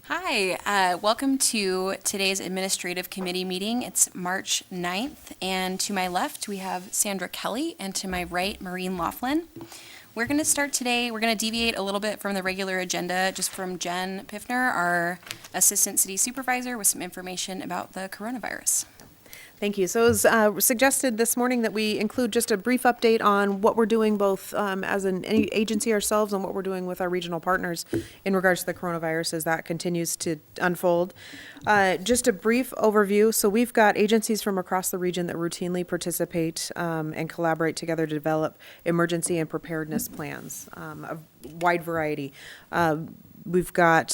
Hi, welcome to today's administrative committee meeting. It's March 9th, and to my left, we have Sandra Kelly, and to my right, Maureen Laughlin. We're going to start today, we're going to deviate a little bit from the regular agenda, just from Jen Piffner, our Assistant City Supervisor, with some information about the coronavirus. Thank you. So it was suggested this morning that we include just a brief update on what we're doing both as an agency ourselves and what we're doing with our regional partners in regards to the coronavirus as that continues to unfold. Just a brief overview. So we've got agencies from across the region that routinely participate and collaborate together to develop emergency and preparedness plans, a wide variety. We've got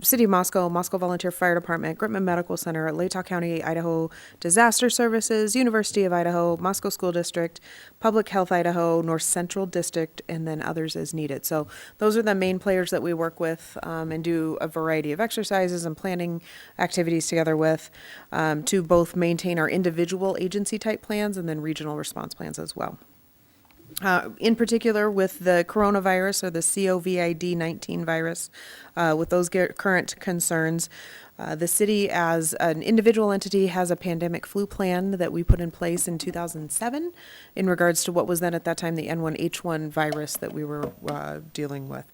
City of Moscow, Moscow Volunteer Fire Department, Gritman Medical Center, Latah County, Idaho Disaster Services, University of Idaho, Moscow School District, Public Health Idaho, North Central District, and then others as needed. So those are the main players that we work with and do a variety of exercises and planning activities together with to both maintain our individual agency type plans and then regional response plans as well. In particular, with the coronavirus or the COVID-19 virus, with those current concerns, the city as an individual entity has a pandemic flu plan that we put in place in 2007 in regards to what was then at that time the N1H1 virus that we were dealing with.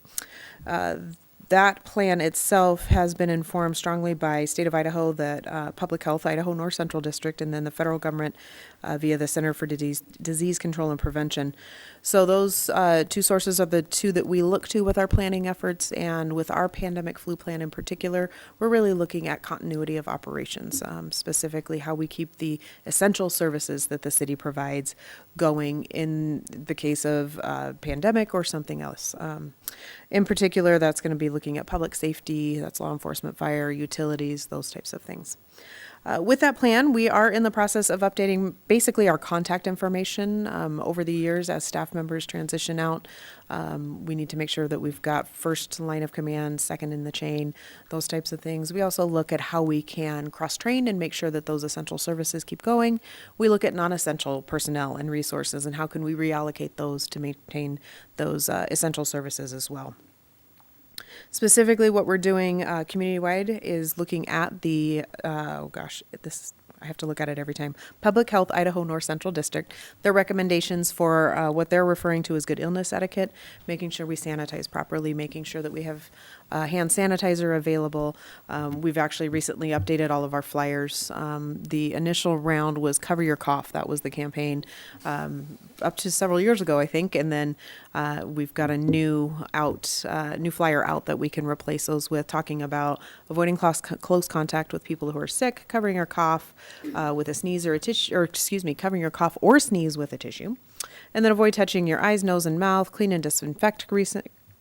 That plan itself has been informed strongly by State of Idaho, that Public Health Idaho North Central District, and then the federal government via the Center for Disease Control and Prevention. So those two sources are the two that we look to with our planning efforts, and with our pandemic flu plan in particular, we're really looking at continuity of operations, specifically how we keep the essential services that the city provides going in the case of pandemic or something else. In particular, that's going to be looking at public safety, that's law enforcement, fire, utilities, those types of things. With that plan, we are in the process of updating basically our contact information over the years as staff members transition out. We need to make sure that we've got first line of command, second in the chain, those types of things. We also look at how we can cross-train and make sure that those essential services keep going. We look at non-essential personnel and resources and how can we reallocate those to maintain those essential services as well. Specifically, what we're doing community-wide is looking at the, I have to look at it every time, Public Health Idaho North Central District, their recommendations for what they're referring to as good illness etiquette, making sure we sanitize properly, making sure that we have hand sanitizer available. We've actually recently updated all of our flyers. The initial round was Cover Your Cough. That was the campaign up to several years ago, I think, and then we've got a new flyer out that we can replace those with, talking about avoiding close contact with people who are sick, covering your cough with a sneeze or a tissue, or covering your cough or sneeze with a tissue, and then avoid touching your eyes, nose, and mouth, clean and disinfect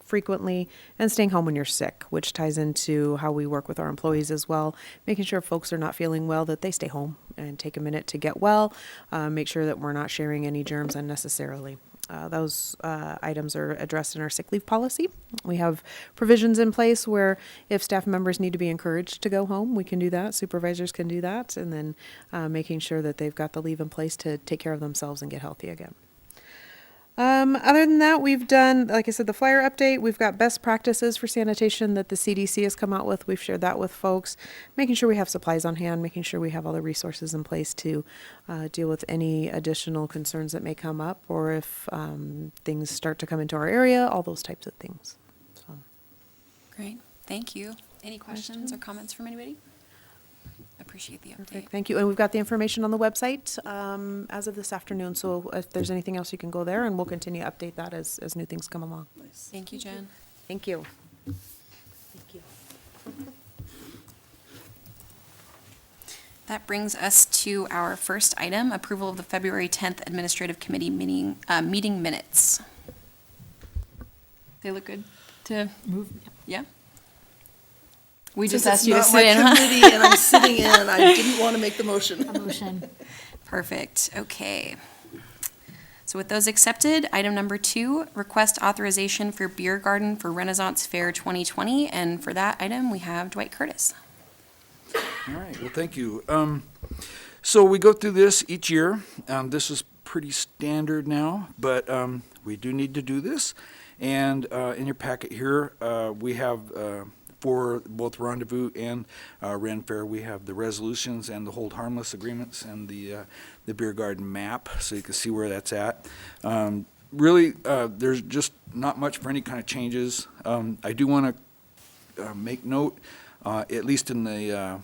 frequently, and staying home when you're sick, which ties into how we work with our employees as well, making sure if folks are not feeling well that they stay home and take a minute to get well, make sure that we're not sharing any germs unnecessarily. Those items are addressed in our sick leave policy. We have provisions in place where if staff members need to be encouraged to go home, we can do that. Supervisors can do that. And then making sure that they've got the leave in place to take care of themselves and get healthy again. Other than that, we've done, like I said, the flyer update. We've got best practices for sanitation that the CDC has come out with. We've shared that with folks, making sure we have supplies on hand, making sure we have all the resources in place to deal with any additional concerns that may come up, or if things start to come into our area, all those types of things. So. Great, thank you. Any questions or comments from anybody? Appreciate the update. Perfect. Thank you. And we've got the information on the website as of this afternoon. So if there's anything else, you can go there, and we'll continue to update that as new things come along. Nice. Thank you, Jen. Thank you. Thank you. That brings us to our first item, approval of the February 10th Administrative Committee meeting minutes. They look good to move? Yeah? We just asked you to sit in, huh? Since it's not my committee and I'm sitting in, I didn't want to make the motion. Perfect, okay. So with those accepted, item number 2, request authorization for beer garden for Renaissance Fair 2020. And for that item, we have Dwight Curtis. All right, well, thank you. So we go through this each year. This is pretty standard now, but we do need to do this. And in your packet here, we have for both Rendezvous and Ren Fair, we have the resolutions and the hold harmless agreements and the beer garden map, so you can see where that's at. Really, there's just not much for any kind of changes. I do want to make note, at least in the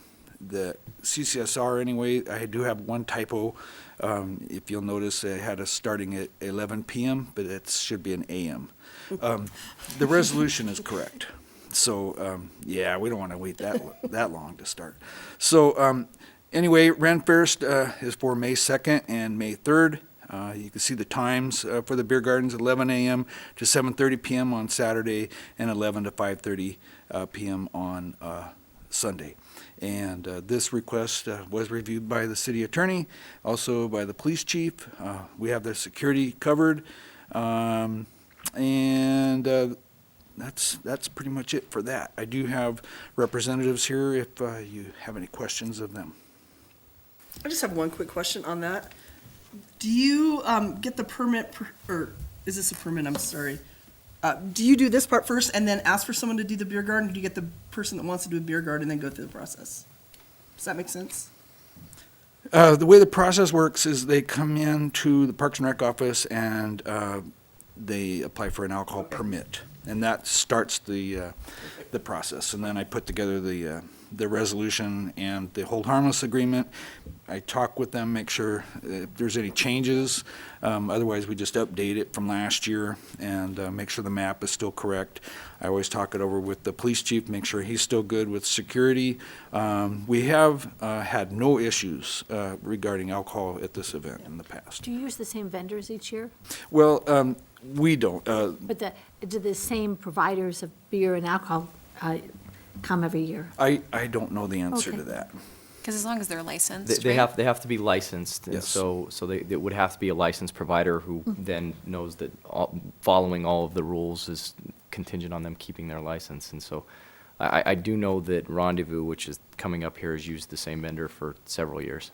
CCSR anyway, I do have one typo. If you'll notice, I had us starting at 11 p.m., but it should be an a.m. The resolution is correct. So, yeah, we don't want to wait that long to start. So, anyway, Ren Fair is for May 2nd and May 3rd. You can see the times for the beer gardens, 11 a.m. to 7:30 p.m. on Saturday and 11 to 5:30 p.m. on Sunday. And this request was reviewed by the city attorney, also by the police chief. We have the security covered. And that's pretty much it for that. I do have representatives here if you have any questions of them. I just have one quick question on that. Do you get the permit, or is this a permit? I'm sorry. Do you do this part first and then ask for someone to do the beer garden? Or do you get the person that wants to do a beer garden and then go through the process? Does that make sense? The way the process works is they come in to the Parks and Rec office and they apply for an alcohol permit. And that starts the process. And then I put together the resolution and the hold harmless agreement. I talk with them, make sure if there's any changes. Otherwise, we just update it from last year and make sure the map is still correct. I always talk it over with the police chief, make sure he's still good with security. We have had no issues regarding alcohol at this event in the past. Do you use the same vendors each year? Well, we don't. But do the same providers of beer and alcohol come every year? I don't know the answer Okay. to that. Because as long as they're licensed, They right? have to be licensed, and Yes. so they would have to be a licensed provider who then knows that following all of the rules is contingent on them keeping their license. And so I do know that Rendezvous, which is coming up here, has used the same vendor for several years.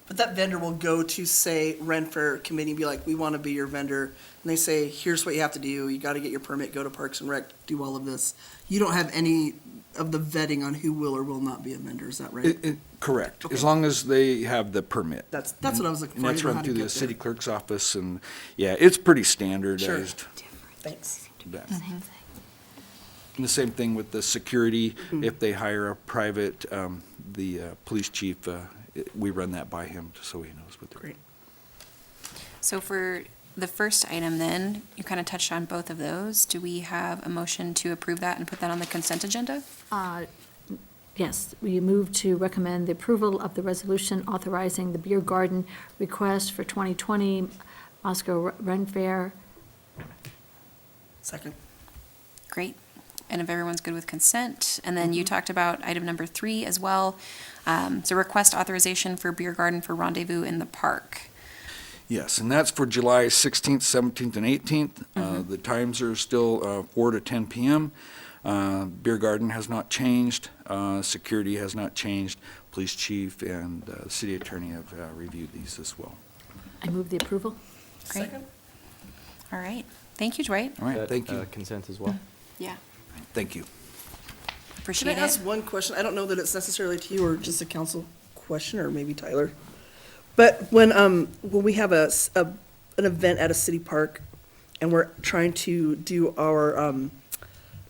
But that vendor will go to, say, Ren Fair committee and be like, we want to be your vendor. And they say, here's what you have to do. You got to get your permit, go to Parks and Rec, do all of this. You don't have any of the vetting on who will or will not be a vendor, is that right? Correct, Okay. as long as they have the permit. That's what I was looking And for. I that's didn't know run how to through the get city there. clerk's office, and, yeah, it's pretty standardized. Thanks. Yeah. And the same thing with the security, if they hire a private, the police chief, we run that by him, so he knows what they're. Great. So for the first item then, you kind of touched on both of those. Do we have a motion to approve that and put that on the consent agenda? Yes, we move to recommend the approval of the resolution authorizing the beer garden request for 2020 Oscar Ren Fair. Second. Great. And if everyone's good with consent, and then you talked about item number 3 as well. So request authorization for beer garden for Rendezvous in the park. Yes, and that's for July 16th, 17th, and 18th. The times are still 4 to 10 p.m. Beer garden has not changed. Security has not changed. Police chief and city attorney have reviewed these as well. I move the approval. Great. Second. All right. Thank you, Dwight. All right, Is that, thank you. Consent as well? Yeah. Thank you. Can Appreciate I ask it. one question? I don't know that it's necessarily to you or just a council question, or maybe Tyler. But when we have an event at a city park and we're trying to do our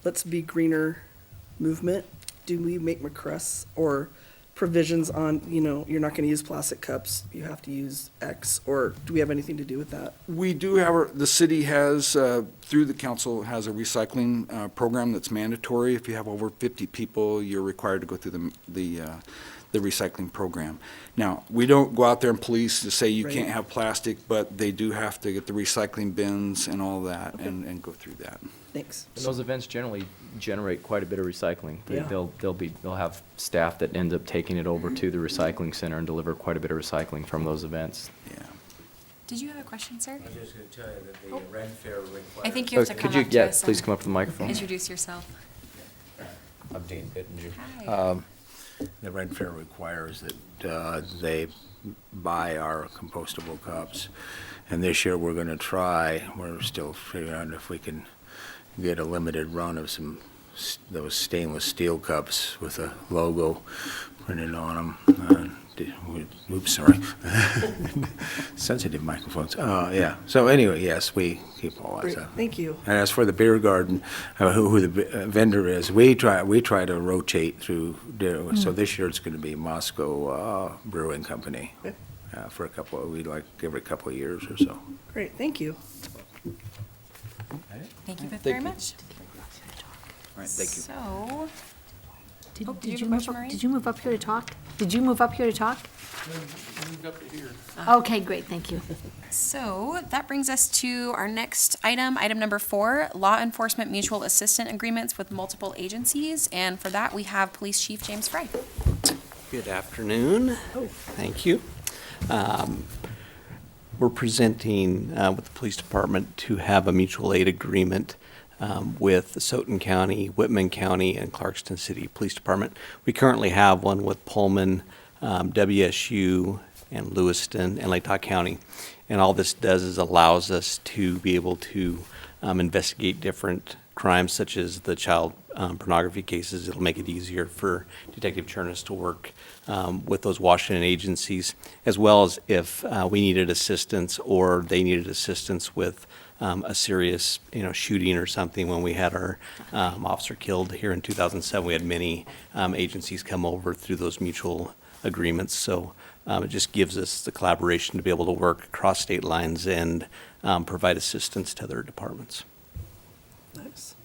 Let's Be Greener movement, do we make requests or provisions on, you're not going to use plastic cups, you have to use X, or do we have anything to do with that? We do have, the city has, through the council, has a recycling program that's mandatory. If you have over 50 people, you're required to go through the recycling program. Now, we don't go out there and police to say you Right. can't have plastic, but they do have to get the recycling bins and all that and go through that. Thanks. And those events generally generate quite a bit of recycling. Yeah. They'll have staff that end up taking it over to the recycling center and deliver quite a bit of recycling from those events. Yeah. Did you have a question, sir? I was just going to tell you that the Ren Fair requires. I think you have to come Could you, up to us please and come up to the microphone. introduce yourself. I'm Dean Pittenger. Hi. The Ren Fair requires that they buy our compostable cups. And this year, we're still figuring out if we can get a limited run of some those stainless steel cups with a logo printed on them. Oops, sorry. Sensitive microphones. Yeah. So anyway, yes, we keep all that Great, stuff. thank you. And as for the beer garden, who the vendor is, we try to rotate through. So this year it's going to be Moscow Brewing Company Okay. for a couple. We'd like every couple of years or so. Great, thank you. Thank you both very much. All right, thank you. So, Did Oh, do you did have a you move question, up- Maureen? Did you move up here to talk? Did you move up here to talk? Okay, great, thank you. So that brings us to our next item, item number 4, law enforcement mutual assistant agreements with multiple agencies. And for that, we have Police Chief James Fry. Good afternoon. Thank you. We're presenting with the police department to have a mutual aid agreement with Soton County, Whitman County, and Clarkston City Police Department. We currently have one with Pullman, WSU, and Lewiston, and Latah County. And all this does is allows us to be able to investigate different crimes such as the child pornography cases. It'll make it easier for Detective Chernus to work with those Washington agencies, as well as if we needed assistance or they needed assistance with a serious, shooting or something. When we had our officer killed here in 2007, we had many agencies come over through those mutual agreements. So it just gives us the collaboration to be able to work across state lines and provide assistance to other departments. Nice.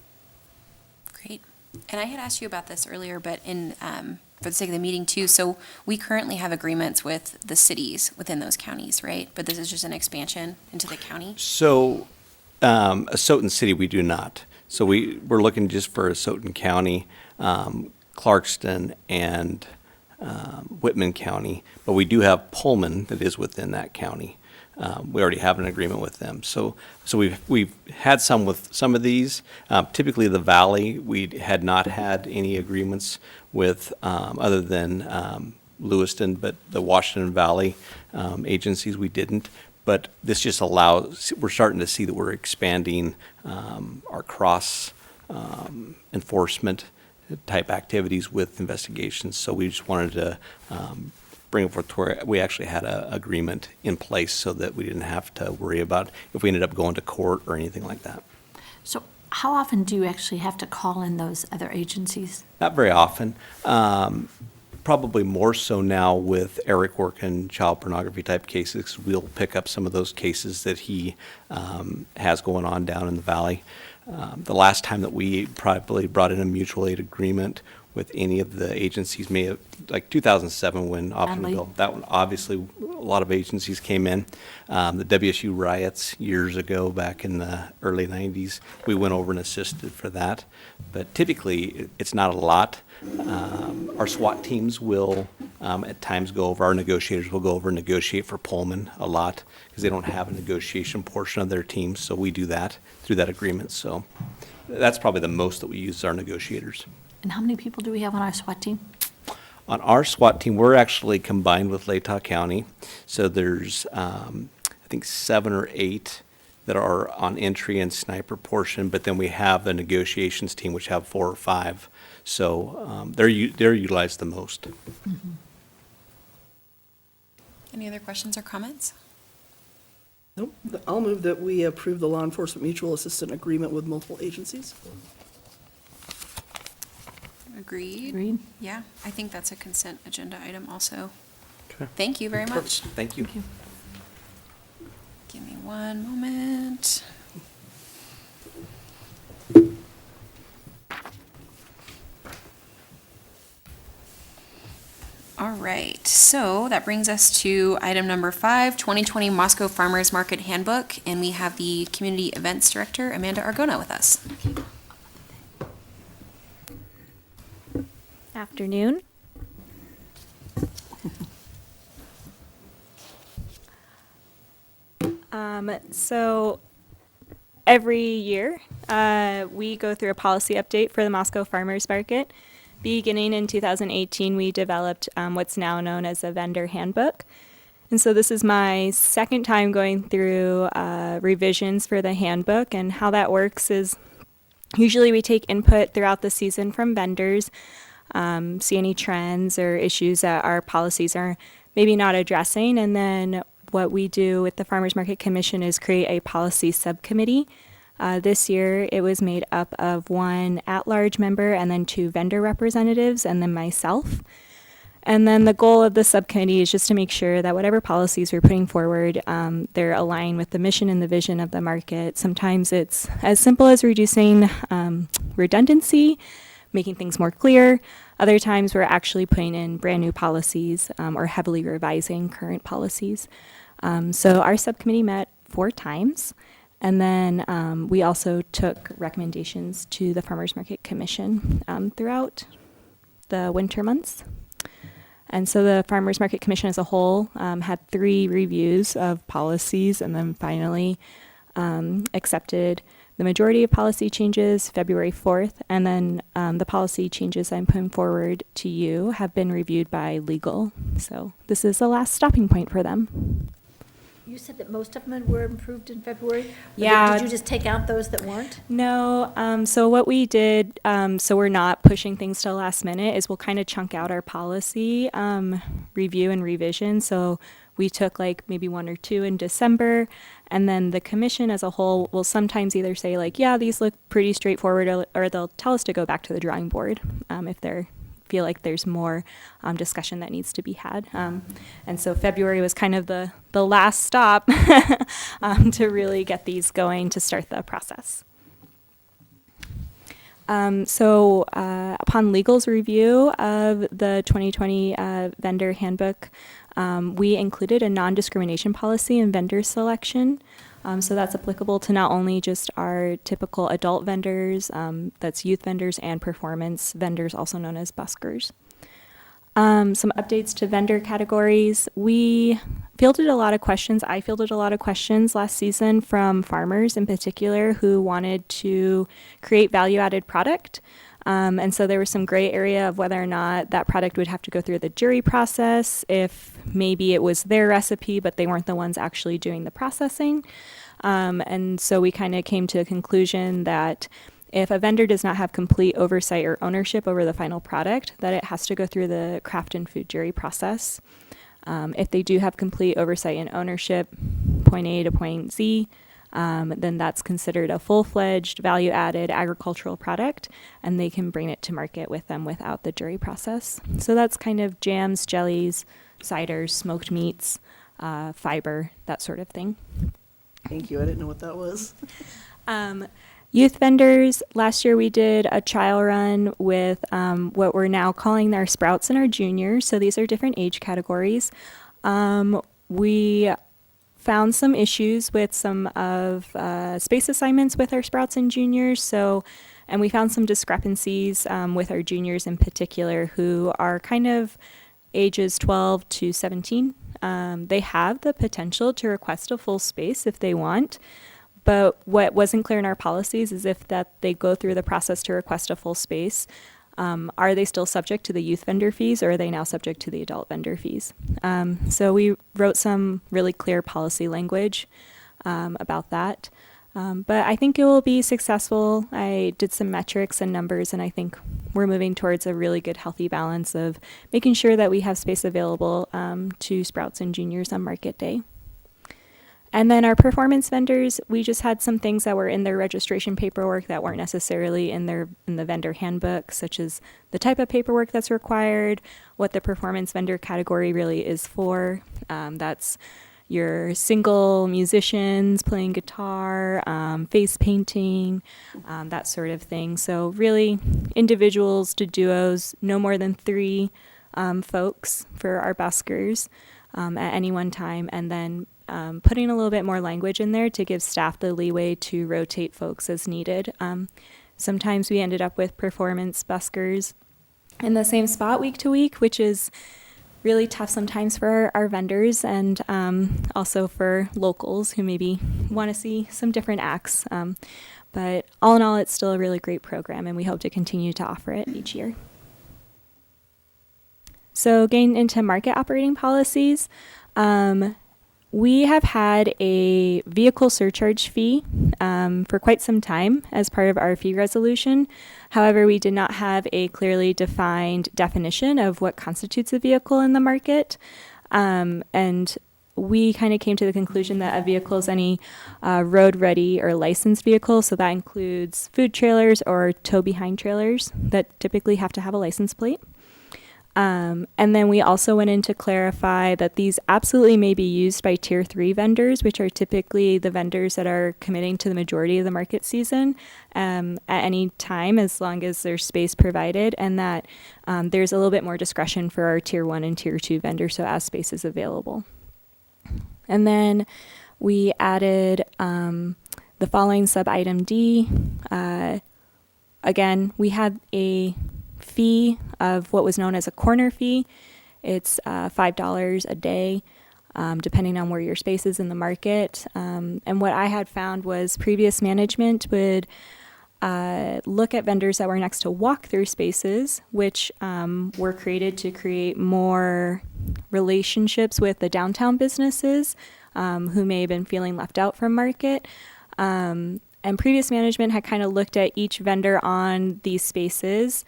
Great. And I had asked you about this earlier, but for the sake of the meeting too, so we currently have agreements with the cities within those counties, right? But this is just an expansion into the county? So, Soton City, we do not. So we're looking just for Soton County, Clarkston, and Whitman County, but we do have Pullman that is within that county. We already have an agreement with them. So we've had some with some of these. Typically, the Valley, we had not had any agreements with other than Lewiston, but the Washington Valley agencies we didn't. But this just allows, we're starting to see that we're expanding our cross enforcement type activities with investigations. So we just wanted to bring it forth to where we actually had an agreement in place so that we didn't have to worry about if we ended up going to court or anything like that. So how often do you actually have to call in those other agencies? Not very often. Probably more so now with Eric working child pornography type cases. We'll pick up some of those cases that he has going on down in the Valley. The last time that we probably brought in a mutual aid agreement with any of the agencies, may have, like 2007 when Bradley. Optionville, that one, obviously, a lot of agencies came in. The WSU riots years ago, back in the early 90s, we went over and assisted for that. But typically, it's not a lot. Our SWAT teams will at times go over, our negotiators will go over and negotiate for Pullman a lot because they don't have a negotiation portion of their teams, so we do that through that agreement. So that's probably the most that we use our negotiators. And how many people do we have on our SWAT team? On our SWAT team, we're actually combined with Latah County, so there's I think 7 or 8 that are on entry and sniper portion, but then we have the negotiations team, which have 4 or 5. So they're utilized the most. Any other questions or comments? Nope. I'll move that we approve the law enforcement mutual assistant agreement with multiple agencies. Agreed? Agreed. Yeah, I think that's a consent agenda item also. Okay. Thank you very much. Thank you. Thank you. Give me one moment. All right, so that brings us to item number 5, 2020 Moscow Farmers Market Handbook, and we have the Community Events Director, Amanda Argona, with us. Afternoon. So every year, we go through a policy update for the Moscow Farmers Market. Beginning in 2018, we developed what's now known as a vendor handbook. And so this is my second time going through revisions for the handbook, and how that works is Usually we take input throughout the season from vendors, see any trends or issues that our policies are maybe not addressing. And then what we do with the Farmers Market Commission is create a policy subcommittee. This year it was made up of one at-large member and then 2 vendor representatives and then myself. And then the goal of the subcommittee is just to make sure that whatever policies we're putting forward, they're aligned with the mission and the vision of the market. Sometimes it's as simple as reducing redundancy, making things more clear. Other times we're actually putting in brand new policies or heavily revising current policies. So our subcommittee met 4 times. And then we also took recommendations to the Farmers Market Commission throughout the winter months. And so the Farmers Market Commission as a whole had 3 reviews of policies and then finally accepted the majority of policy changes February 4th. And then the policy changes I'm putting forward to you have been reviewed by legal. So this is the last stopping point for them. You said that most of them were improved in February? Or Yeah. Did you just take out those that weren't? No, so what we did, so we're not pushing things to the last minute, is we'll kind of chunk out our policy review and revision. So we took like maybe 1 or 2 in December, and then the commission as a whole will sometimes either say like, yeah, these look pretty straightforward, or they'll tell us to go back to the drawing board if they're feel like there's more discussion that needs to be had. And so February was kind of the last stop to really get these going to start the process. So upon legal's review of the 2020 vendor handbook, we included a non-discrimination policy in vendor selection. So that's applicable to not only just our typical adult vendors, that's youth vendors and performance vendors, also known as buskers. Some updates to vendor categories. We fielded a lot of questions. I fielded a lot of questions last season from farmers in particular who wanted to create value-added product. And so there was some gray area of whether or not that product would have to go through the jury process, if maybe it was their recipe, but they weren't the ones actually doing the processing. And so we kind of came to a conclusion that if a vendor does not have complete oversight or ownership over the final product, that it has to go through the craft and food jury process. If they do have complete oversight and ownership, point A to point Z, then that's considered a full-fledged value-added agricultural product, and they can bring it to market with them without the jury process. So that's kind of jams, jellies, ciders, smoked meats, fiber, that sort of thing. Thank you. I didn't know what that was. Youth vendors, last year we did a trial run with what we're now calling our Sprouts and our Juniors. So these are different age categories. We found some issues with some of space assignments with our Sprouts and Juniors. And we found some discrepancies with our juniors in particular, who are kind of ages 12 to 17. They have the potential to request a full space if they want. But what wasn't clear in our policies is if that they go through the process to request a full space, are they still subject to the youth vendor fees, or are they now subject to the adult vendor fees? So we wrote some really clear policy language about that. But I think it will be successful. I did some metrics and numbers, and I think we're moving towards a really good, healthy balance of making sure that we have space available to Sprouts and Juniors on market day. And then our performance vendors, we just had some things that were in their registration paperwork that weren't necessarily in the vendor handbook, such as the type of paperwork that's required, what the performance vendor category really is for. That's your single musicians playing guitar, face painting, that sort of thing. So really individuals to duos, no more than 3 folks for our buskers at any one time, and then putting a little bit more language in there to give staff the leeway to rotate folks as needed. Sometimes we ended up with performance buskers in the same spot week to week, which is really tough sometimes for our vendors and also for locals who maybe want to see some different acts. But all in all, it's still a really great program, and we hope to continue to offer it each year. So getting into market operating policies, We have had a vehicle surcharge fee for quite some time as part of our fee resolution. However, we did not have a clearly defined definition of what constitutes a vehicle in the market. And we kind of came to the conclusion that a vehicle is any road-ready or licensed vehicle. So that includes food trailers or tow-behind trailers that typically have to have a license plate. And then we also went in to clarify that these absolutely may be used by Tier 3 vendors, which are typically the vendors that are committing to the majority of the market season at any time, as long as there's space provided, and that there's a little bit more discretion for our Tier 1 and Tier 2 vendors, so as space is available. And then we added the following sub-item D. Again, we had a fee of what was known as a corner fee. It's $5 a day, depending on where your space is in the market. And what I had found was previous management would look at vendors that were next to walk-through spaces, which were created to create more relationships with the downtown businesses who may have been feeling left out from market. And previous management had kind of looked at each vendor on these spaces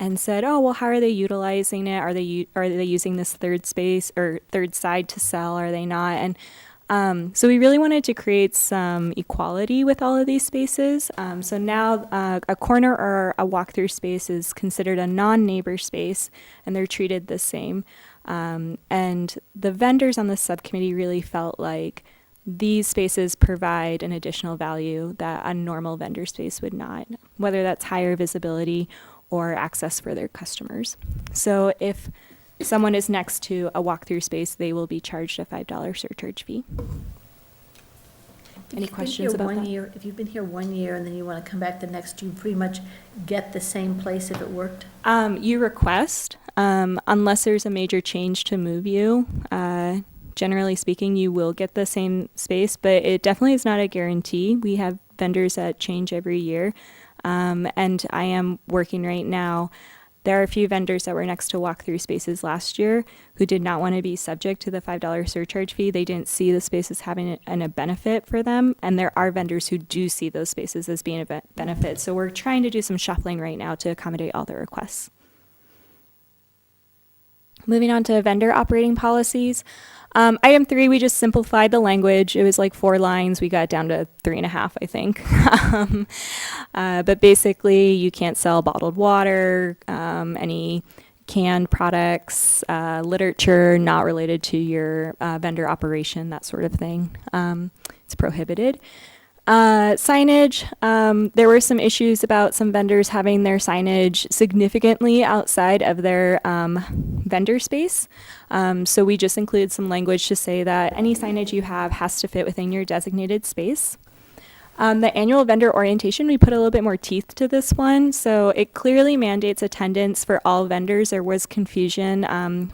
and said, oh, well, how are they utilizing it? Are they using this third space or third side to sell? Are they not? And so we really wanted to create some equality with all of these spaces. So now a corner or a walk-through space is considered a non-neighbor space, and they're treated the same. And the vendors on the subcommittee really felt like these spaces provide an additional value that a normal vendor space would not, whether that's higher visibility or access for their customers. So if someone is next to a walk-through space, they will be charged a $5 surcharge fee. Any questions about that? If you've been here 1 year and then you want to come back the next, you pretty much get the same place if it worked? You request, unless there's a major change to move you. Generally speaking, you will get the same space, but it definitely is not a guarantee. We have vendors that change every year. And I am working right now. There are a few vendors that were next to walk-through spaces last year who did not want to be subject to the $5 surcharge fee. They didn't see the spaces having a benefit for them. And there are vendors who do see those spaces as being a benefit. So we're trying to do some shuffling right now to accommodate all the requests. Moving on to vendor operating policies. Item 3, we just simplified the language. It was like 4 lines. We got down to 3.5, I think. But basically, you can't sell bottled water, any canned products, literature not related to your vendor operation, that sort of thing. It's prohibited. Signage, there were some issues about some vendors having their signage significantly outside of their vendor space. So we just included some language to say that any signage you have has to fit within your designated space. The annual vendor orientation, we put a little bit more teeth to this one. So it clearly mandates attendance for all vendors. There was confusion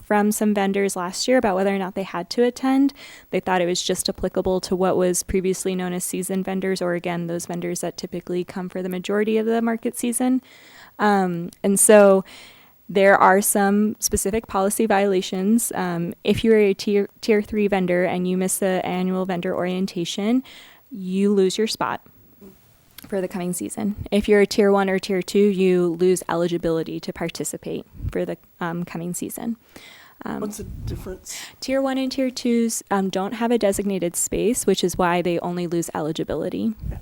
from some vendors last year about whether or not they had to attend. They thought it was just applicable to what was previously known as seasoned vendors, or again, those vendors that typically come for the majority of the market season. And so there are some specific policy violations. If you're a tier 3 vendor and you miss the annual vendor orientation, you lose your spot for the coming season. If you're a Tier 1 or Tier 2, you lose eligibility to participate for the coming season. What's the difference? Tier 1 and Tier 2s don't have a designated space, which is why they only lose eligibility. Okay.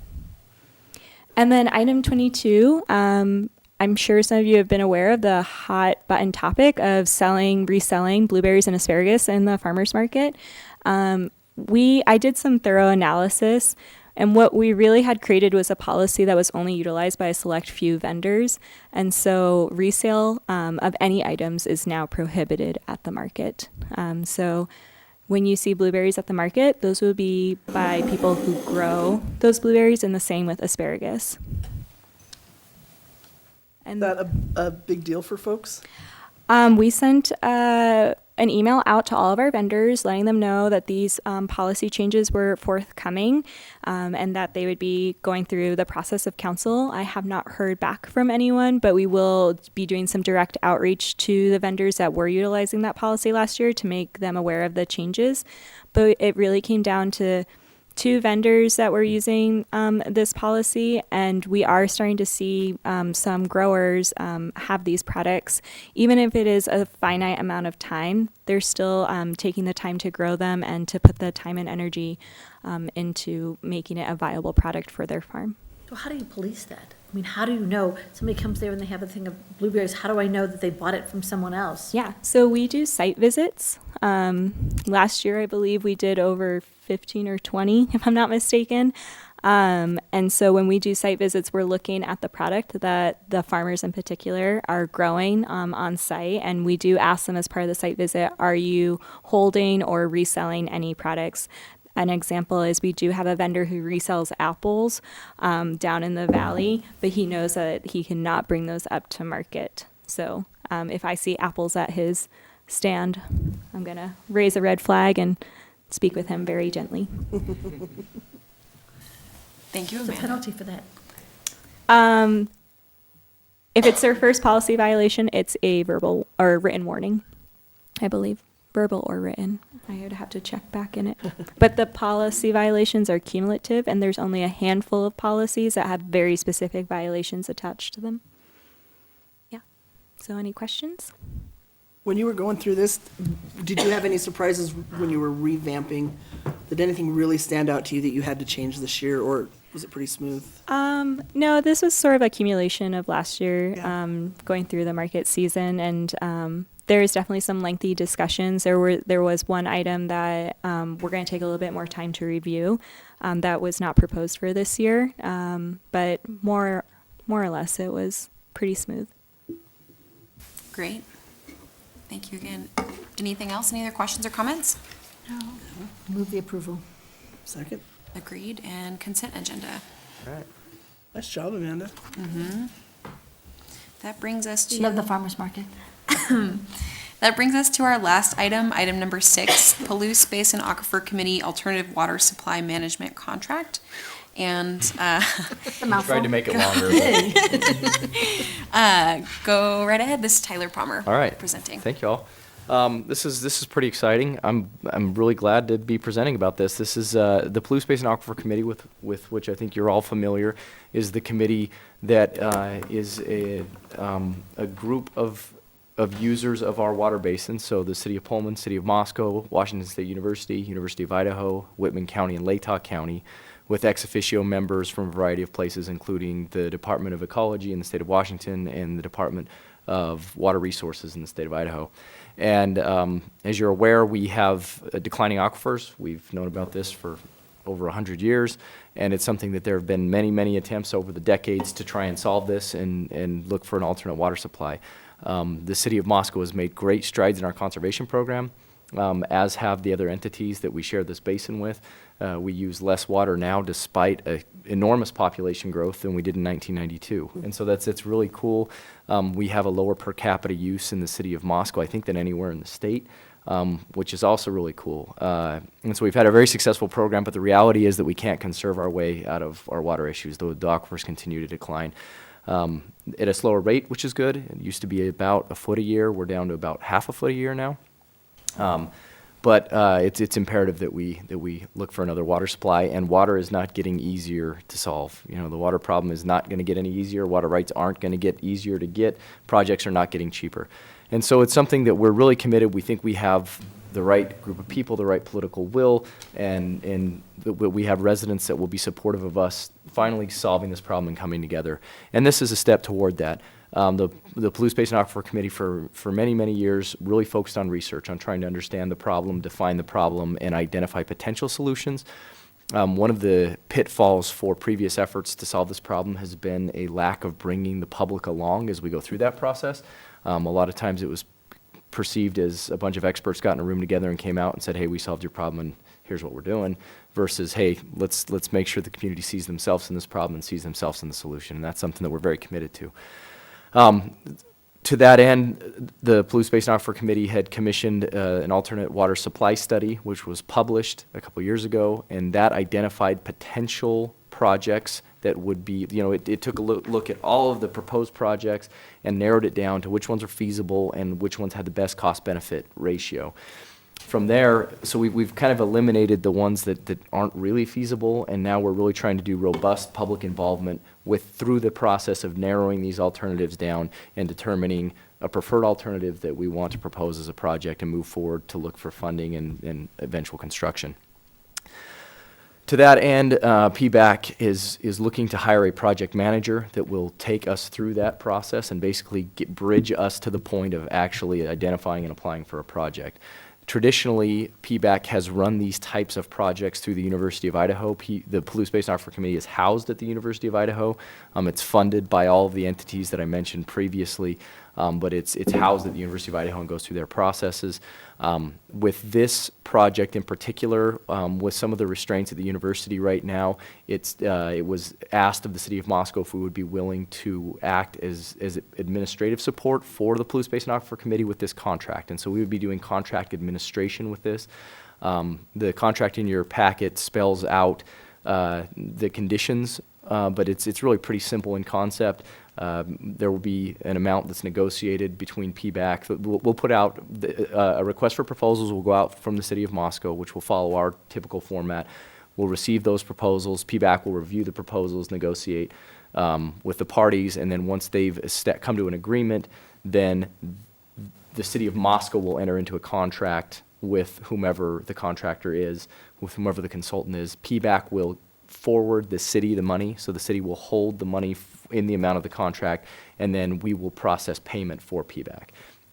And then item 22, I'm sure some of you have been aware of the hot button topic of reselling blueberries and asparagus in the farmer's market. I did some thorough analysis, and what we really had created was a policy that was only utilized by a select few vendors. And so resale of any items is now prohibited at the market. So when you see blueberries at the market, those will be by people who grow those blueberries, and the same with asparagus. Is that a big deal for folks? We sent an email out to all of our vendors, letting them know that these policy changes were forthcoming, and that they would be going through the process of council. I have not heard back from anyone, but we will be doing some direct outreach to the vendors that were utilizing that policy last year to make them aware of the changes. But it really came down to 2 vendors that were using this policy, and we are starting to see some growers have these products. Even if it is a finite amount of time, they're still taking the time to grow them and to put the time and energy into making it a viable product for their farm. So how do you police that? I mean, how do you know, somebody comes there and they have a thing of blueberries, how do I know that they bought it from someone else? Yeah, so we do site visits. Last year, I believe we did over 15 or 20, if I'm not mistaken. And so when we do site visits, we're looking at the product that the farmers in particular are growing on site. And we do ask them as part of the site visit, are you holding or reselling any products? An example is we do have a vendor who resells apples down in the valley, but he knows that he cannot bring those up to market. So if I see apples at his stand, I'm going to raise a red flag and speak with him very gently. Thank you, What's the Amanda. penalty for that? If it's their first policy violation, it's a verbal or written warning, I believe. Verbal or written. I would have to check back in it. But the policy violations are cumulative, and there's only a handful of policies that have very specific violations attached to them. Yeah. So any questions? When you were going through this, did you have any surprises when you were revamping? Did anything really stand out to you that you had to change this year, or was it pretty smooth? No, this was sort of accumulation of last year, Yeah. going through the market season, and there is definitely some lengthy discussions. There was one item that we're going to take a little bit more time to review that was not proposed for this year, but more or less it was pretty smooth. Great. Thank you again. Anything else? Any other questions or comments? No. Move the approval. Second. Agreed. And consent agenda. Nice job, Amanda. That brings us to Love the farmer's market. That brings us to our last item, item number 6, Palouse Basin Aquifer Committee Alternative Water Supply Management Contract. And Tried to make it longer. but- go right ahead. This is Tyler Palmer. All right. Presenting. Thank you all. This is pretty exciting. I'm really glad to be presenting about this. This is the Palouse Basin Aquifer Committee, with which I think you're all familiar, is the committee that is a group of users of our water basin. So the City of Pullman, City of Moscow, Washington State University, University of Idaho, Whitman County, and Latah County, with ex officio members from a variety of places, including the Department of Ecology in the state of Washington and the Department of Water Resources in the state of Idaho. And as you're aware, we have declining aquifers. We've known about this for over 100 years, and it's something that there have been many, many attempts over the decades to try and solve this and look for an alternate water supply. The City of Moscow has made great strides in our conservation program, as have the other entities that we share this basin with. We use less water now despite an enormous population growth than we did in 1992. And so it's really cool. We have a lower per capita use in the City of Moscow, I think, than anywhere in the state, which is also really cool. And so we've had a very successful program, but the reality is that we can't conserve our way out of our water issues. The aquifers continue to decline at a slower rate, which is good. It used to be about a foot a year. We're down to about half a foot a year now. But it's imperative that we look for another water supply, and water is not getting easier to solve. You know, the water problem is not going to get any easier. Water rights aren't going to get easier to get. Projects are not getting cheaper. And so it's something that we're really committed. We think we have the right group of people, the right political will, and we have residents that will be supportive of us finally solving this problem and coming together. And this is a step toward that. The Palouse Basin Aquifer Committee for many, many years really focused on research, on trying to understand the problem, define the problem, and identify potential solutions. One of the pitfalls for previous efforts to solve this problem has been a lack of bringing the public along as we go through that process. A lot of times it was perceived as a bunch of experts got in a room together and came out and said, hey, we solved your problem and here's what we're doing, versus, hey, let's make sure the community sees themselves in this problem and sees themselves in the solution. And that's something that we're very committed to. To that end, the Palouse Basin Aquifer Committee had commissioned an alternate water supply study, which was published a couple years ago, and that identified potential projects that would be, it took a look at all of the proposed projects and narrowed it down to which ones are feasible and which ones had the best cost-benefit ratio. From there, so we've kind of eliminated the ones that aren't really feasible, and now we're really trying to do robust public involvement through the process of narrowing these alternatives down and determining a preferred alternative that we want to propose as a project and move forward to look for funding and eventual construction. To that end, PBAC is looking to hire a project manager that will take us through that process and basically bridge us to the point of actually identifying and applying for a project. Traditionally, PBAC has run these types of projects through the University of Idaho. The Palouse Basin Aquifer Committee is housed at the University of Idaho. It's funded by all of the entities that I mentioned previously, but it's housed at the University of Idaho and goes through their processes. With this project in particular, with some of the restraints at the university right now, it was asked of the city of Moscow if we would be willing to act as administrative support for the Palouse Basin Aquifer Committee with this contract. And so we would be doing contract administration with this. The contract in your packet spells out the conditions, but it's really pretty simple in concept. There will be an amount that's negotiated between PBAC. We'll put out a request for proposals will go out from the city of Moscow, which will follow our typical format. We'll receive those proposals. PBAC will review the proposals, negotiate with the parties, and then once they've come to an agreement, then the city of Moscow will enter into a contract with whomever the contractor is, with whomever the consultant is. PBAC will forward the city the money, so the city will hold the money in the amount of the contract, and then we will process payment for PBAC.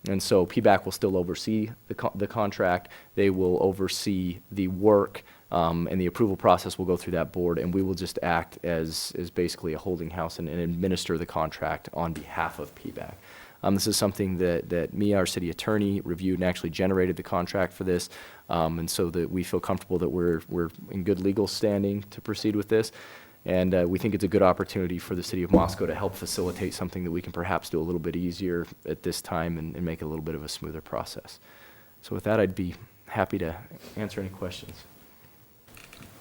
And so PBAC will still oversee the contract. They will oversee the work, and the approval process will go through that board, and we will just act as basically a holding house and administer the contract on behalf of PBAC. This is something that me, our city attorney, reviewed and actually generated the contract for this, and so that we feel comfortable that we're in good legal standing to proceed with this. And we think it's a good opportunity for the city of Moscow to help facilitate something that we can perhaps do a little bit easier at this time and make it a little bit of a smoother process. So with that, I'd be happy to answer any questions.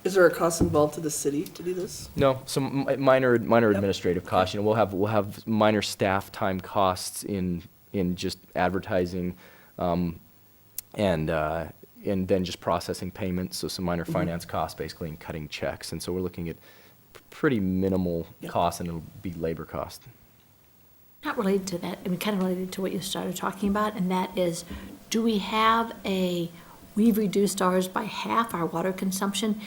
Is there a cost involved to the city to do this? No, some minor administrative costs. We'll have minor staff time costs in just advertising, and then just processing payments. So some minor finance costs, basically, and cutting checks. And so we're looking at pretty minimal costs, and it'll be labor cost. Not related to that, I mean, kind of related to what you started talking about, and that is, do we have we've reduced ours by half, our water consumption?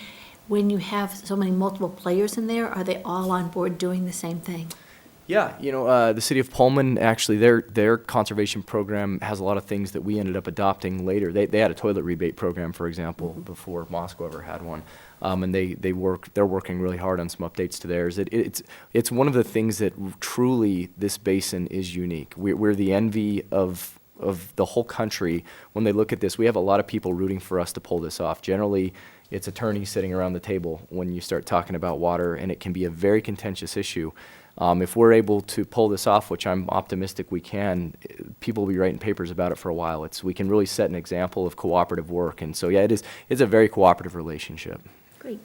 When you have so many multiple players in there, are they all on board doing the same thing? Yeah, the city of Pullman, actually, their conservation program has a lot of things that we ended up adopting later. They had a toilet rebate program, for example, before Moscow ever had one. And they're working really hard on some updates to theirs. It's one of the things that truly this basin is unique. We're the envy of the whole country. When they look at this, we have a lot of people rooting for us to pull this off. Generally, it's attorneys sitting around the table when you start talking about water, and it can be a very contentious issue. If we're able to pull this off, which I'm optimistic we can, people will be writing papers about it for a while. We can really set an example of cooperative work, and so yeah, it's a very cooperative relationship. Great.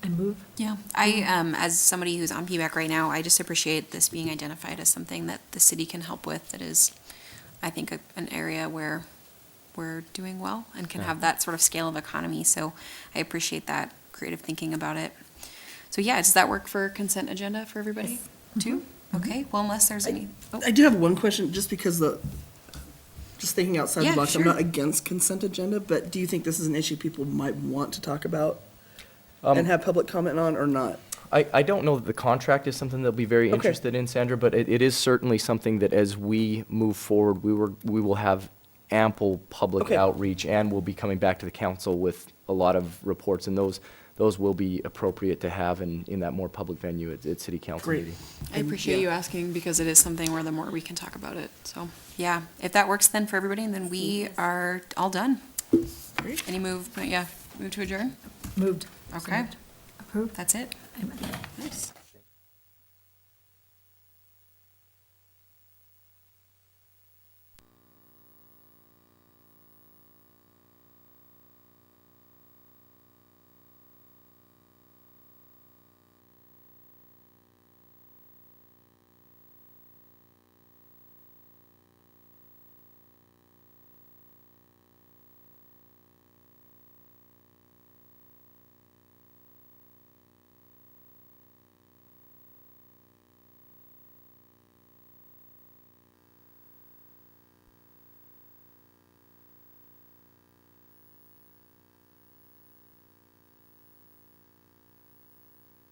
I move. Yeah, as somebody who's on PBAC right now, I just appreciate this being identified as something that the city can help with. That is, I think, an area where we're doing well and can have that sort of scale of economy. So I appreciate that creative thinking about it. So yeah, does that work for consent agenda for everybody too? Okay, well, unless there's any. I do have one question, just because just thinking outside the Yeah, box, sure. I'm not against consent agenda, but do you think this is an issue people might want to talk about and have public comment on, or not? I don't know that the contract is something they'll be very Okay. interested in, Sandra, but it is certainly something that as we move forward, we will have ample public Okay. outreach, and we'll be coming back to the council with a lot of reports, and those will be appropriate to have in that more public venue at city council Great. meeting. I appreciate you asking, because it is something where the more we can talk about it. So yeah, if that works then for everybody, then we are all done. Great. Any move to adjourn? Moved. Okay, Approved. that's it. Nice.